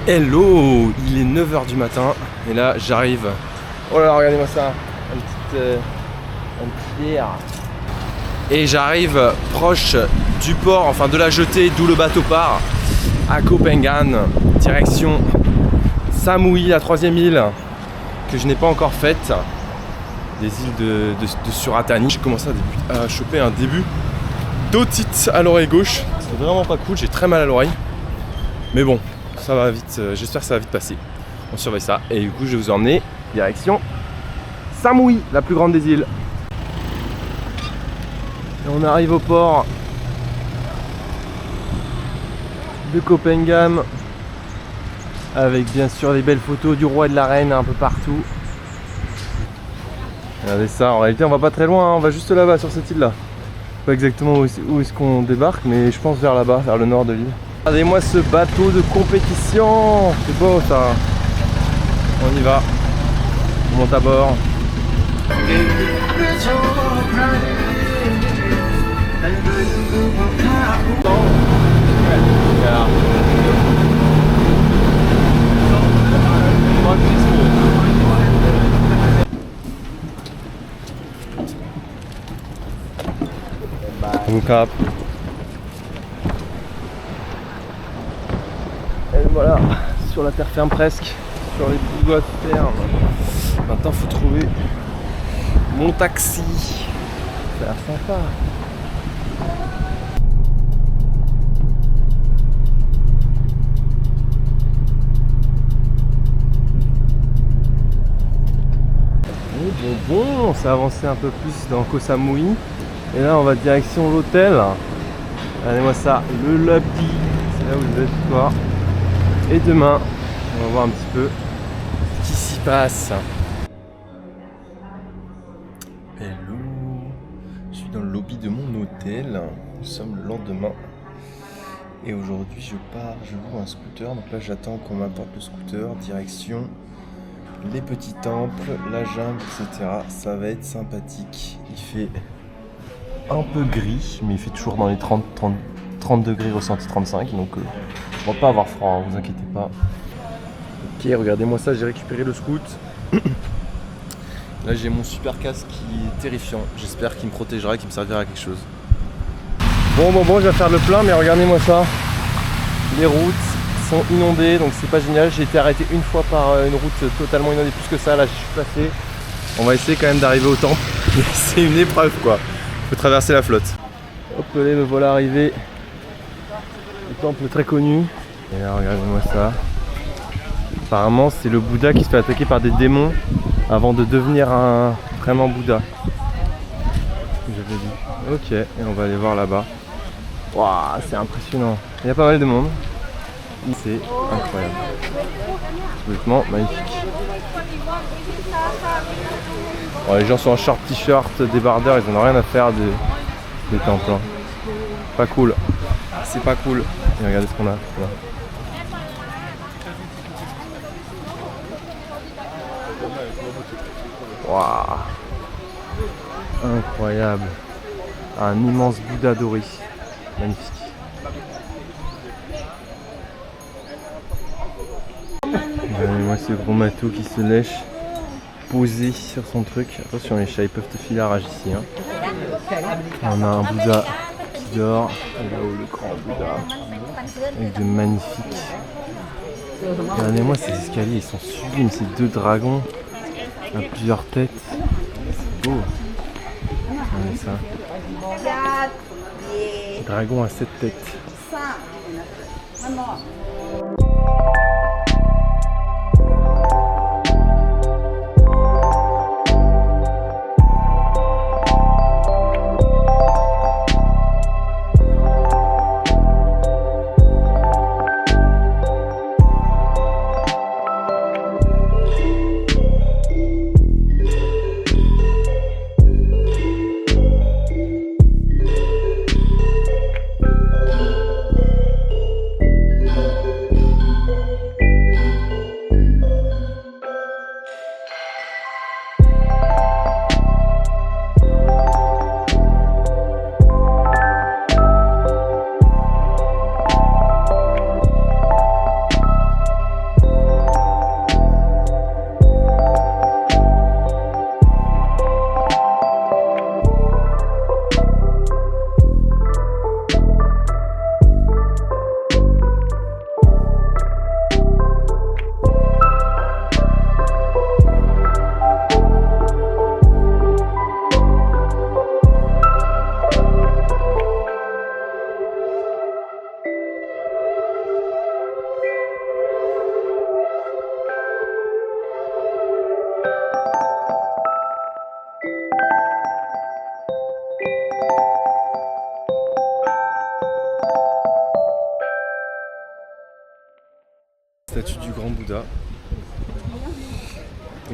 Hello, il est 9h du matin et là j'arrive. Oh là là, regardez-moi ça, un petit air. Et j'arrive proche du port, enfin de la jetée d'où le bateau part, à Copenhague, direction Samui, la 3e île que je n'ai pas encore faite, des îles de Suratani. J'ai commencé à choper un début d'otite à l'oreille gauche, c'est vraiment pas cool, j'ai très mal à l'oreille, mais bon. Ça va vite, j'espère que ça va vite passer. On surveille ça. Et du coup, je vais vous emmener direction Samui, la plus grande des îles. Et on arrive au port de Copenhague avec bien sûr les belles photos du roi et de la reine un peu partout. Regardez ça, en réalité on va pas très loin, hein. On va juste là-bas sur cette île là. Pas exactement où est-ce qu'on débarque, mais je pense vers là-bas, vers le nord de l'île. Regardez-moi ce bateau de compétition, c'est beau ça. On y va, on monte à bord. Bon cap. Et voilà, sur la terre ferme presque, sur les bouts de terre. Maintenant faut trouver mon taxi. Ça a l'air sympa. Bon, on s'est avancé un peu plus dans Koh Samui. Et là on va direction l'hôtel. Regardez-moi ça, le lobby, c'est là où je vais ce soir. Et demain, on va voir un petit peu ce qui s'y passe. Hello, je suis dans le lobby de mon hôtel. Nous sommes le lendemain. Et aujourd'hui, je loue un scooter. Donc là, j'attends qu'on m'apporte le scooter. Direction les petits temples, la jungle, etc. Ça va être sympathique. Il fait un peu gris, mais il fait toujours dans les 30 degrés ressenti 35. Donc on va pas avoir froid, hein, vous inquiétez pas. Ok, regardez-moi ça, j'ai récupéré le scoot. Là j'ai mon super casque qui est terrifiant. J'espère qu'il me protégera et qu'il me servira à quelque chose. Bon, je vais faire le plein, mais regardez-moi ça. Les routes sont inondées, donc c'est pas génial. J'ai été arrêté une fois par une route totalement inondée, plus que ça. Là je suis passé. On va essayer quand même d'arriver au temple. C'est une épreuve quoi. Il faut traverser la flotte. Hop, me voilà arrivé. Le temple très connu. Et là regardez-moi ça. Apparemment c'est le Bouddha qui se fait attaquer par des démons avant de devenir un vraiment Bouddha. J'avais dit. Ok, et on va aller voir là-bas. Waouh, c'est impressionnant. Il y a pas mal de monde. C'est incroyable. Absolument magnifique. Bon, les gens sont en short t-shirt, débardeurs, ils en ont rien à faire des temples. Hein. Pas cool. C'est pas cool. Et regardez ce qu'on a là. Waouh, incroyable. Un immense Bouddha doré. Magnifique. Moi ce gros matou qui se lèche posé sur son truc. Attention, les chats ils peuvent te filer la rage ici. Hein. On a un Bouddha qui dort. Et là-haut le grand Bouddha. Avec de magnifiques. Regardez-moi ces escaliers, ils sont sublimes. Ces deux dragons à plusieurs têtes. C'est beau. Regardez ça. Dragon à 7 têtes. statue du grand Bouddha.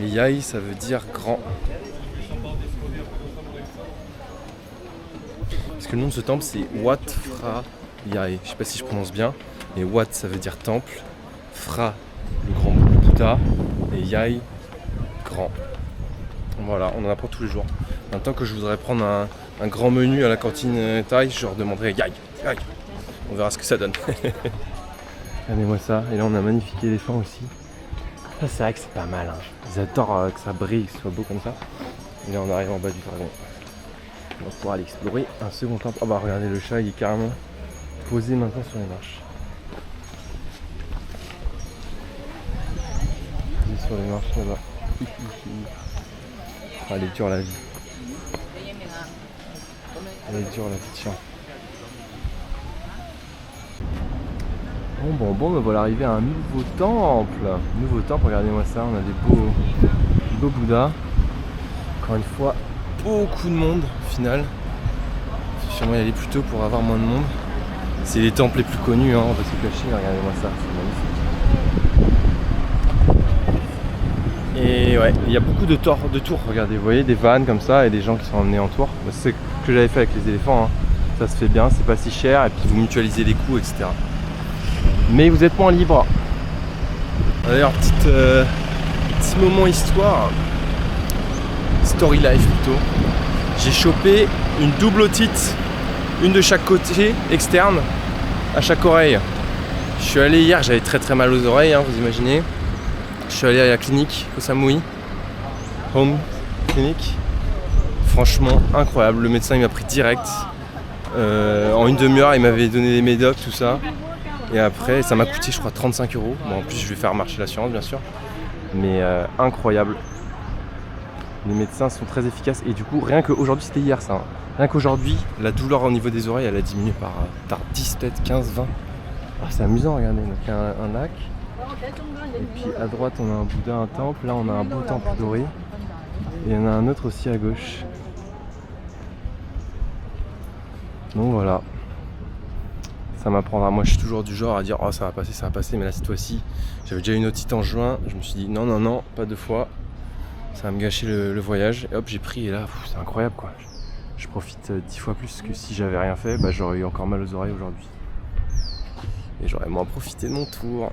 Et Yai, ça veut dire grand. Parce que le nom de ce temple, c'est Wat Phra Yai. Je sais pas si je prononce bien, mais Wat, ça veut dire temple. Phra, le grand Bouddha. Et Yai, grand. Voilà, on en apprend tous les jours. Maintenant que je voudrais prendre un grand menu à la cantine thaï, je leur demanderai Yai, Yai. On verra ce que ça donne. Regardez-moi ça. Et là, on a un magnifique éléphant aussi. Ça, c'est vrai que c'est pas mal. Hein. Ils adorent que ça brille, que ce soit beau comme ça. Et là, on arrive en bas du dragon. On va pouvoir aller explorer un second temple. Ah bah, regardez, le chat, il est carrément posé maintenant sur les marches. Il est sur les marches là-bas. Ah, elle est dure la vie. Elle est dure la vie de chien. Bon, me voilà arrivé à un nouveau temple. Regardez-moi ça, on a des beaux Bouddhas. Encore une fois, beaucoup de monde au final. Il faut sûrement y aller plus tôt pour avoir moins de monde. C'est les temples les plus connus, hein, on va se cacher, regardez-moi ça, c'est magnifique. Et ouais, il y a beaucoup de tours, regardez, vous voyez des vannes comme ça et des gens qui sont emmenés en tour. C'est ce que j'avais fait avec les éléphants, hein. Ça se fait bien, c'est pas si cher et puis vous mutualisez les coûts, etc. Mais vous êtes moins libre. D'ailleurs, petit moment histoire, story life plutôt. J'ai chopé une double otite, une de chaque côté externe, à chaque oreille. Je suis allé hier, j'avais très mal aux oreilles, hein, vous imaginez. Je suis allé à la clinique Koh Samui, Home Clinic. Franchement incroyable, le médecin il m'a pris direct. En une demi-heure il m'avait donné des médocs, tout ça. Et après ça m'a coûté je crois 35 €. Bon, en plus je vais faire marcher l'assurance bien sûr. Mais incroyable. Les médecins sont très efficaces et du coup rien qu'aujourd'hui, c'était hier ça, hein. Rien qu'aujourd'hui la douleur au niveau des oreilles elle a diminué par 10, peut-être 15, 20. Ah, c'est amusant, regardez, donc il y a un lac. Et puis à droite on a un Bouddha, un temple, là on a un beau temple doré. Et il y en a un autre aussi à gauche. Donc voilà. Ça m'apprendra, moi je suis toujours du genre à dire oh ça va passer, mais là cette fois-ci j'avais déjà une otite en juin, je me suis dit non, pas 2 fois, ça va me gâcher le voyage, et hop j'ai pris et là c'est incroyable quoi, je profite 10 fois plus que si j'avais rien fait, bah, j'aurais eu encore mal aux oreilles aujourd'hui et j'aurais moins profité de mon tour.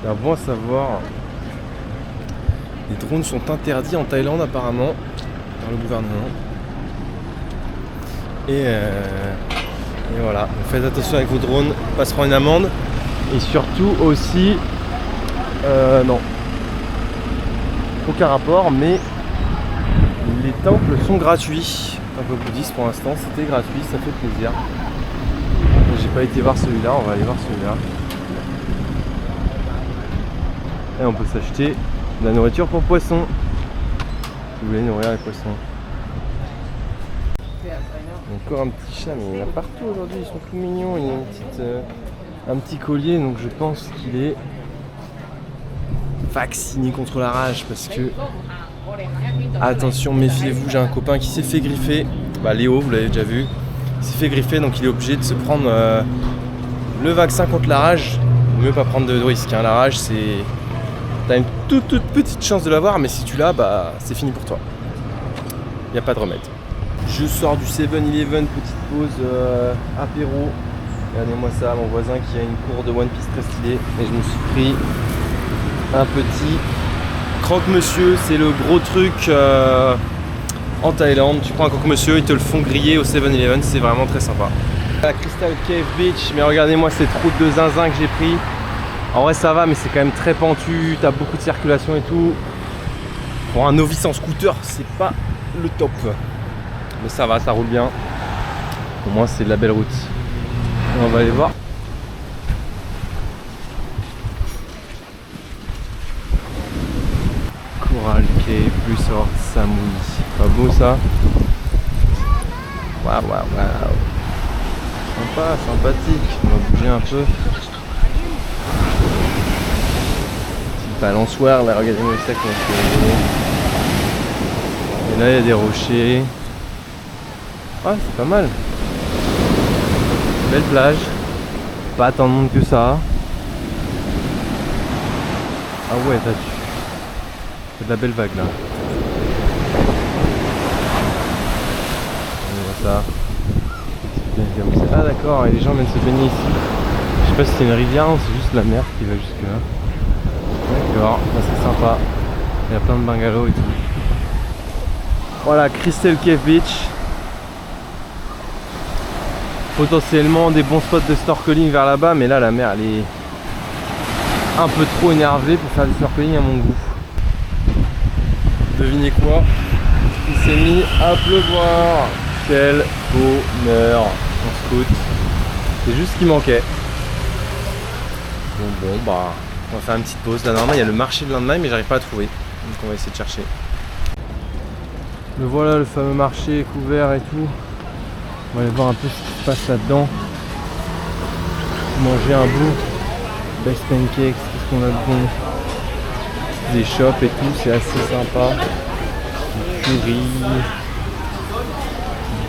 Alors bon à savoir, les drones sont interdits en Thaïlande apparemment par le gouvernement et voilà, donc faites attention avec vos drones, pas se prendre une amende. Et surtout aussi, non, aucun rapport, mais les temples sont gratuits. Temple bouddhiste pour l'instant, c'était gratuit, ça fait plaisir. J'ai pas été voir celui-là, on va aller voir celui-là. Et on peut s'acheter de la nourriture pour poissons, si vous voulez nourrir les poissons. Encore un petit chat, mais il y en a partout aujourd'hui, ils sont tout mignons. Il y a un petit collier, donc je pense qu'il est vacciné contre la rage parce que attention, méfiez-vous, j'ai un copain qui s'est fait griffer, bah Léo, vous l'avez déjà vu, il s'est fait griffer, donc il est obligé de se prendre le vaccin contre la rage. Il vaut mieux pas prendre de risque, hein. La rage, t'as une toute petite chance de l'avoir, mais si tu l'as, bah c'est fini pour toi. Il n'y a pas de remède. Je sors du 7-Eleven, petite pause apéro. Regardez-moi ça, mon voisin qui a une cour de One Piece très stylée. Et je me suis pris un petit croque-monsieur. C'est le gros truc en Thaïlande. Tu prends un croque-monsieur, ils te le font griller au 7-Eleven. C'est vraiment très sympa. La Crystal Cave Beach, mais regardez-moi cette route de zinzin que j'ai pris. En vrai ça va, mais c'est quand même très pentu. T'as beaucoup de circulation et tout. Pour un novice en scooter, c'est pas le top. Mais ça va, ça roule bien. Au moins c'est de la belle route. Et on va aller voir. Coral Cave Resort Samui. Pas beau ça? Waouh. Sympa, sympathique. On va bouger un peu. Petite balançoire là, regardez-moi ça qu'on fait. Et là il y a des rochers. Ah, c'est pas mal. Belle plage. Pas tant de monde que ça. Ah ouais, t'as de la belle vague là. On voit ça. Ah d'accord, et les gens viennent se baigner ici. Je sais pas si c'est une rivière ou c'est juste la mer qui va jusque là. D'accord, bah, c'est sympa. Il y a plein de bungalows et tout. Voilà, Crystal Cave Beach. Potentiellement des bons spots de snorkeling vers là-bas, mais là la mer elle est un peu trop énervée pour faire du snorkeling à mon goût. Devinez quoi? Il s'est mis à pleuvoir. Quel bonheur en scout. C'est juste ce qui manquait. Bon bah on va faire une petite pause. Là normalement il y a le marché de lendemain mais j'arrive pas à trouver. Donc on va essayer de chercher. Le voilà, le fameux marché couvert et tout. On va aller voir un peu ce qui se passe là-dedans. Manger un bout. Best pancakes, qu'est-ce qu'on a de bon? Des shops et tout, c'est assez sympa. Du curry.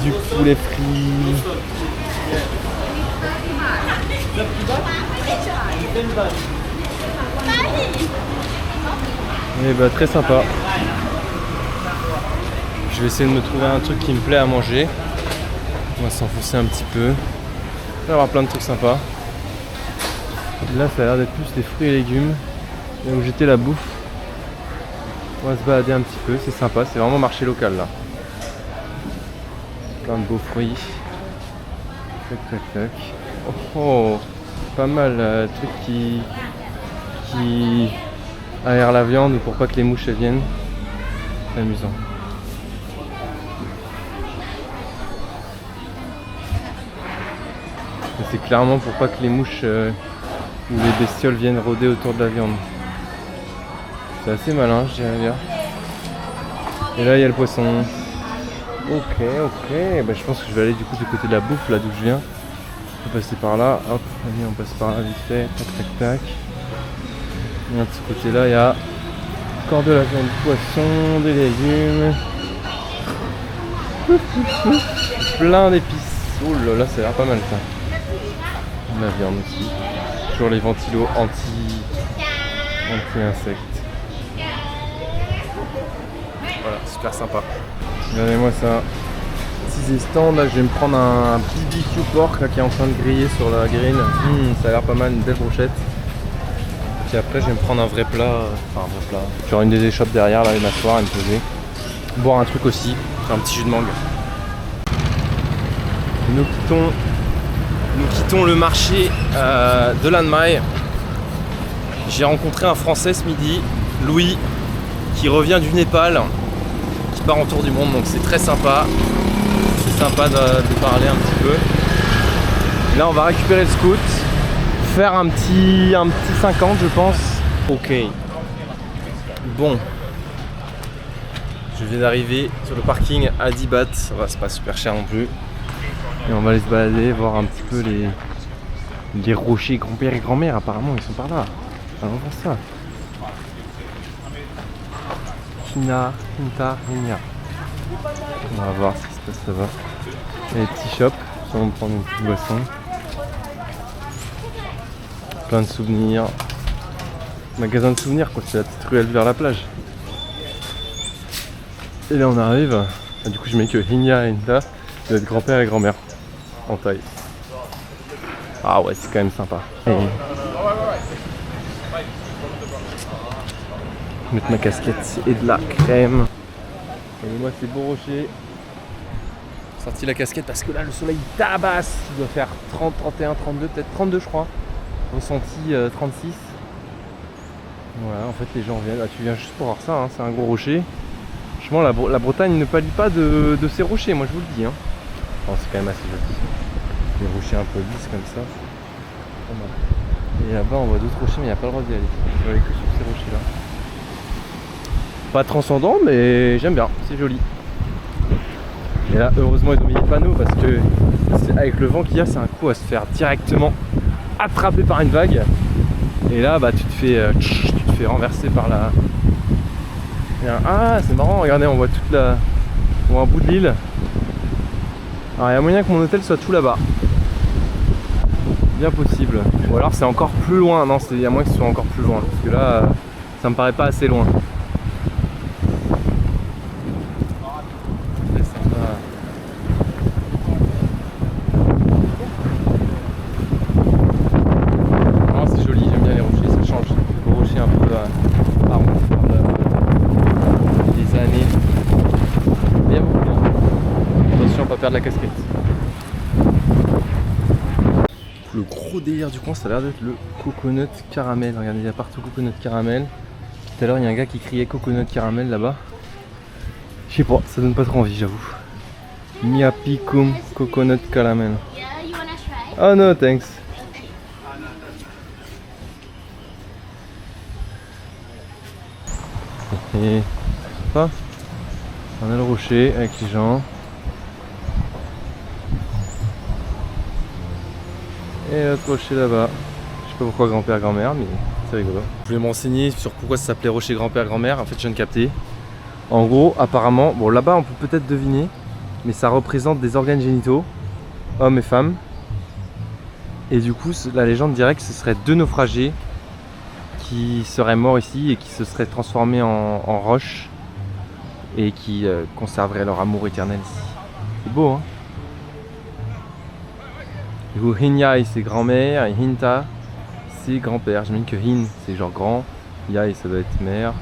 Du poulet frit. Et bah très sympa. Je vais essayer de me trouver un truc qui me plaît à manger. On va s'enfoncer un petit peu. Il va y avoir plein de trucs sympas. Là ça a l'air d'être plus des fruits et légumes. Là où j'étais la bouffe. On va se balader un petit peu, c'est sympa, c'est vraiment marché local là. Plein de beaux fruits. Tac tac tac. Oh, pas mal trucs qui aèrent la viande pour pas que les mouches viennent. C'est amusant. C'est clairement pour pas que les mouches ou les bestioles viennent rôder autour de la viande. C'est assez malin, je dirais bien. Et là il y a le poisson. Ok, bah, je pense que je vais aller du coup du côté de la bouffe là d'où je viens. On va passer par là, hop, allez, on passe par là vite fait, tac tac tac. Et de ce côté là il y a encore de la viande, du poisson, des légumes. Plein d'épices. Oh là là, ça a l'air pas mal ça. La viande aussi. Toujours les ventilos anti-insectes. Voilà, super sympa. Regardez-moi ça. Petit stand, là je vais me prendre un BBQ pork là, qui est en train de griller sur la grille. Ça a l'air pas mal, une belle brochette. Puis après je vais me prendre un vrai plat. Enfin un vrai plat. Genre une des échoppes derrière là et m'asseoir et me poser. Boire un truc aussi, un petit jus de mangue. Nous quittons le marché de Lanmai. J'ai rencontré un Français ce midi, Louis, qui revient du Népal, qui part en tour du monde, donc c'est très sympa. C'est sympa de parler un petit peu. Là on va récupérer le scoot, faire un petit 50 je pense. Ok. Bon. Je viens d'arriver sur le parking à 10 bahts, ça va, c'est pas super cher non plus. Et on va aller se balader, voir un petit peu les rochers grand-père et grand-mère, apparemment ils sont par là. Allons voir ça. Kinta, Hinya. On va voir ce qui se passe là-bas. Il y a des petits shops, on va prendre une petite boisson. Plein de souvenirs. Magasin de souvenirs quoi, c'est la petite ruelle vers la plage. Et là on arrive. Ah, du coup je mets que Hinya et Hinta, ça doit être grand-père et grand-mère. En taille. Ah ouais, c'est quand même sympa. Et... mettre ma casquette et de la crème. Et moi c'est beau rocher. Sorti la casquette parce que là le soleil tabasse. Il doit faire 30, 31, 32, peut-être 32 je crois. Ressenti 36. Voilà, en fait les gens viennent. Ah, tu viens juste pour voir ça, hein. C'est un gros rocher. Franchement la Bretagne ne pâlit pas de ces rochers, moi je vous le dis. Hein. Oh, c'est quand même assez joli. Des rochers un peu lisses comme ça. Et là-bas on voit d'autres rochers mais il n'y a pas le droit d'y aller. Je vais aller que sur ces rochers là. Pas transcendant mais j'aime bien, c'est joli. Et là heureusement ils ont mis des panneaux parce que avec le vent qu'il y a c'est un coup à se faire directement attraper par une vague. Et là bah tu te fais renverser par la... Ah c'est marrant, regardez on voit toute la... On voit un bout de l'île. Alors il y a moyen que mon hôtel soit tout là-bas. Bien possible. Ou alors c'est encore plus loin. Non, il y a moyen que ce soit encore plus loin. Parce que là, Ça me paraît pas assez loin. C'est sympa. Oh, c'est joli, j'aime bien les rochers, ça change. Les rochers un peu arrondis par les années. Il y a beaucoup de vent. Attention à pas perdre la casquette. Le gros délire du coin, ça a l'air d'être le coconut caramel. Regardez, il y a partout coconut caramel. Tout à l'heure, il y a un gars qui criait coconut caramel là-bas. Je sais pas, ça donne pas trop envie, j'avoue. Miapicum coconut caramel. Yeah, you wanna try? Oh no, thanks. Et hop, on a le rocher avec les gens. Et l'autre rocher là-bas. Je sais pas pourquoi grand-père, grand-mère, mais c'est rigolo. Je voulais me renseigner sur pourquoi ça s'appelait rocher grand-père, grand-mère. En fait, je viens de capter. En gros, apparemment, bon là-bas on peut peut-être deviner, mais ça représente des organes génitaux, hommes et femmes. Et du coup, la légende dirait que ce serait 2 naufragés qui seraient morts ici et qui se seraient transformés en roches et qui conserveraient leur amour éternel ici. C'est beau, hein? Du coup, Hinyai c'est grand-mère et Hinta c'est grand-père. J'imagine que Hin c'est genre grand, Yai ça doit être mère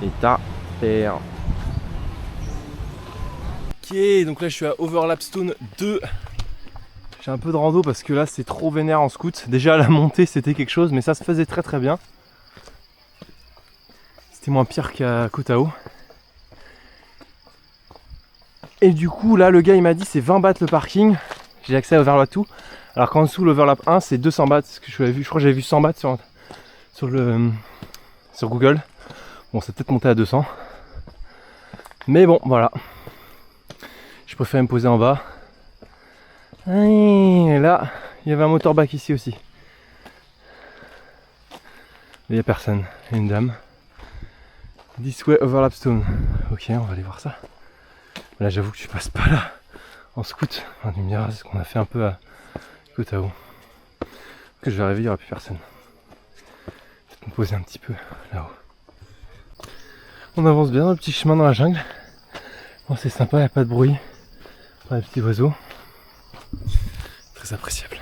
et Ta père. Ok, donc là je suis à Overlapstone 2. J'ai un peu de rando parce que là c'est trop vénère en scout. Déjà la montée c'était quelque chose, mais ça se faisait très très bien. C'était moins pire qu'à Kotao. Et du coup là le gars il m'a dit c'est 20 bahts le parking. J'ai accès à Overlap 2. Alors qu'en dessous l'Overlap 1 c'est 200 bahts. Ce que je crois que j'avais vu 100 bahts sur Google. Bon c'est peut-être monté à 200. Mais bon voilà. Je préfère me poser en bas. Et là, il y avait un motorbike ici aussi. Il n'y a personne. Il y a une dame. This way Overlapstone. Ok, on va aller voir ça. Là, j'avoue que tu passes pas là en scout. Enfin, tu me diras, c'est ce qu'on a fait un peu à Kotao. Que je vais arriver, il n'y aura plus personne. Peut-être me poser un petit peu là-haut. On avance bien dans le petit chemin dans la jungle. Bon, c'est sympa, il n'y a pas de bruit. Pas de petits oiseaux. Très appréciable.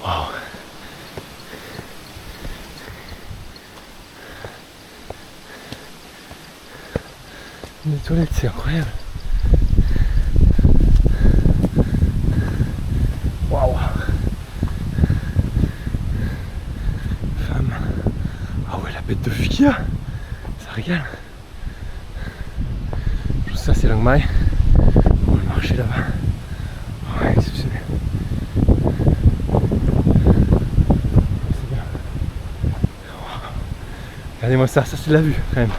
Wow. Les toilettes, c'est incroyable. Waouh. Femme. Ah ouais, la bête de Fukia. Ça régale. Ça, c'est Long Mai. On va marcher là-bas. Ouais, exceptionnel. C'est bien. Regardez-moi ça, ça c'est de la vue quand même.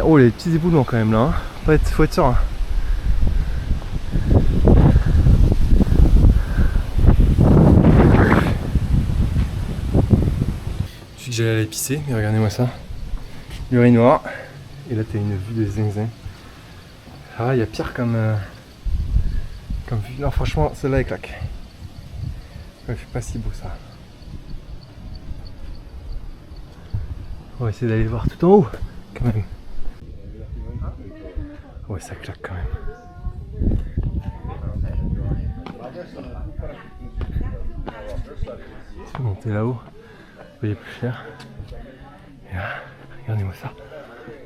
Oh, les petits éboulements quand même là, hein. Faut être serein. Je suis que j'allais aller pisser, mais regardez-moi ça. L'urinoir. Et là t'as une vue de zinzin. Ah, il y a pire comme vue. Non, franchement, celle-là est claque. Ouais, c'est pas si beau ça. On va essayer d'aller voir tout en haut, quand même. Ouais, ça claque quand même. Si vous montez là-haut, vous voyez plus cher. Et là, regardez-moi ça.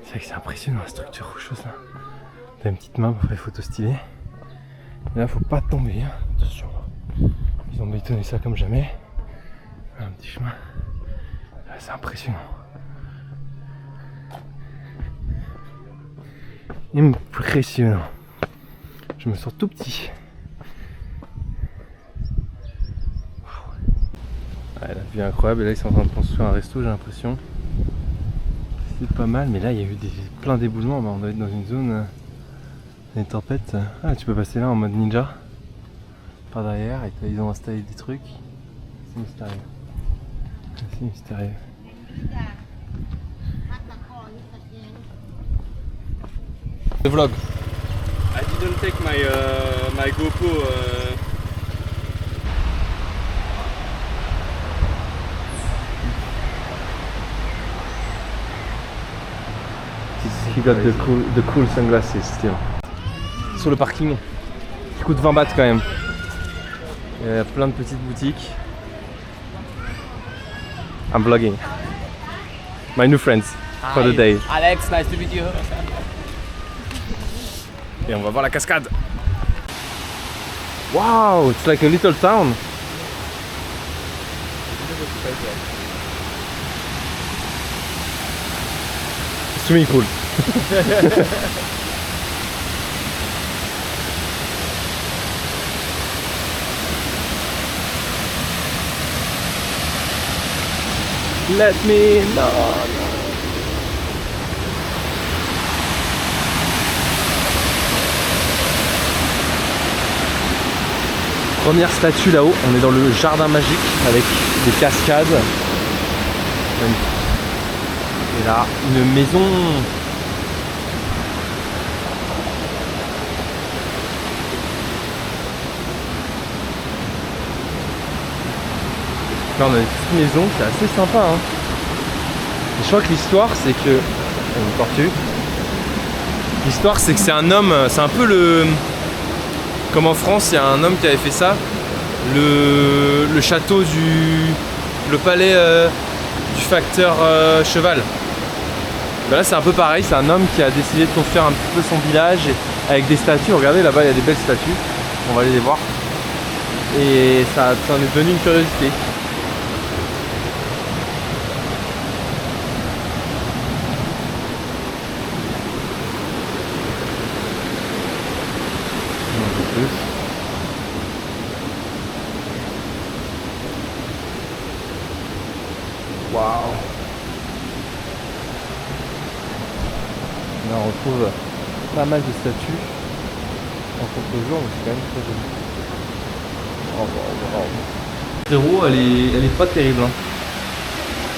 C'est vrai que c'est impressionnant la structure rocheuse là. T'as une petite main pour faire des photos stylées. Et là, faut pas tomber, hein. Attention. Ils ont bétonné ça comme jamais. Un petit chemin. Là, c'est impressionnant. Impressionnant. Je me sens tout petit. Ouais, la vue est incroyable. Et là, ils sont en train de construire un resto, j'ai l'impression. C'est pas mal, mais là, il y a eu plein d'éboulements. On doit être dans une zone des tempêtes. Ah, tu peux passer là en mode ninja. Par derrière, et ils ont installé des trucs. C'est mystérieux. C'est mystérieux. The vlog. I didn't take my GoPro. He got the cool sunglasses still. Sur le parking, qui coûte 20 bahts quand même. Il y a plein de petites boutiques. I'm vlogging. My new friends for the day. Alex, nice to meet you. Et on va voir la cascade. Wow, it's like a little town. Swimming pool. Let me know. Première statue là-haut, on est dans le jardin magique avec des cascades. Et là, une maison. Là on a une petite maison, c'est assez sympa hein. Et je crois que l'histoire c'est que... Une tortue. L'histoire c'est que c'est un homme, c'est un peu le... Comme en France, il y a un homme qui avait fait ça. Le château du... Le palais du facteur cheval. Ben là c'est un peu pareil, c'est un homme qui a décidé de construire un petit peu son village avec des statues. Regardez là-bas il y a des belles statues. On va aller les voir. Et ça en est devenu une curiosité. Waouh! Là on retrouve pas mal de statues en contre-jour, mais c'est quand même très joli. Frérot, elle est pas terrible. Hein.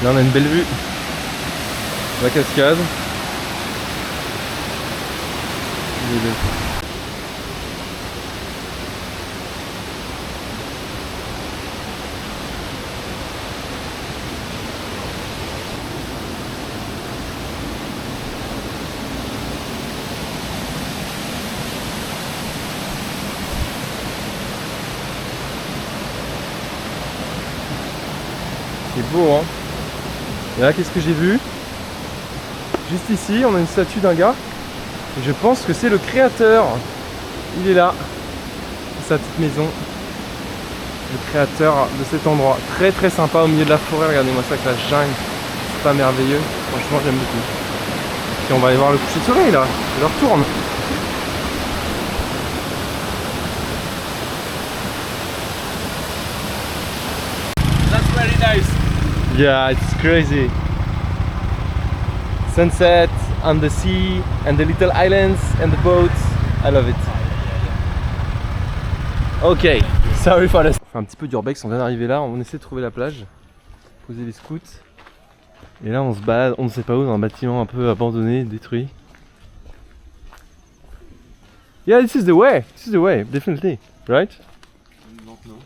Là on a une belle vue. La cascade. Elle est belle. C'est beau hein. Et là qu'est-ce que j'ai vu? Juste ici on a une statue d'un gars. Et je pense que c'est le créateur. Il est là. Sa petite maison. Le créateur de cet endroit. Très très sympa au milieu de la forêt. Regardez-moi ça avec la jungle. C'est pas merveilleux. Franchement j'aime beaucoup. Et on va aller voir le coucher de soleil là. Je le retourne. That's very nice. Yeah, it's crazy. Sunset on the sea and the little islands and the boats. I love it. Ok, sorry for this. On fait un petit peu d'urbex, on vient d'arriver là, on essaie de trouver la plage, poser les scouts. Et là on se balade, on ne sait pas où, dans un bâtiment un peu abandonné, détruit. Yeah, this is the way, definitely, right? Not no.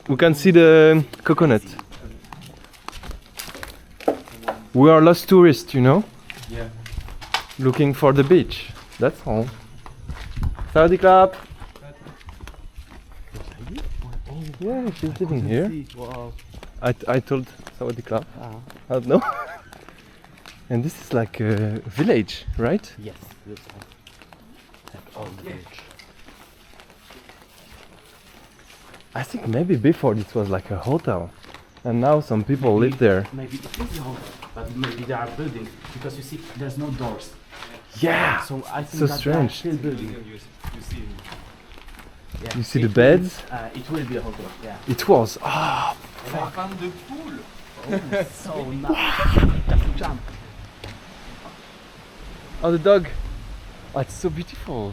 We can see the coconut. We are lost tourists, you know? Yeah. Looking for the beach. That's all. Sawadee clap. Yeah, she's living here. Wow. I told Sawadee Club. Ah. I don't know. And this is like a village, right? Yes. Yes. Like all the village. I think maybe before this was like a hotel. And now some people live there. Maybe it is a hotel, but maybe they are building because you see there's no doors. Yeah! So I think So that strange. they are still building. You see. Yeah. You see the It will- beds? It will be a hotel. Yeah. It was. Ah! I found the pool. So nice. Just jump. Oh, the dog! Oh, it's so beautiful.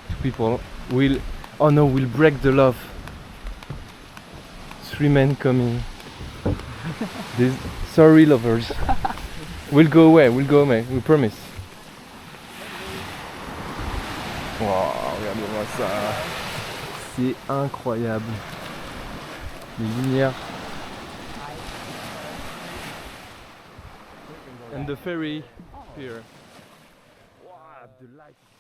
Two people will. Oh no, we'll break the love. 3 men coming. This, sorry, lovers. We'll go away, we promise. Wow, regardez-moi ça. C'est incroyable. Les lumières. And the ferry pier. Wow, the light is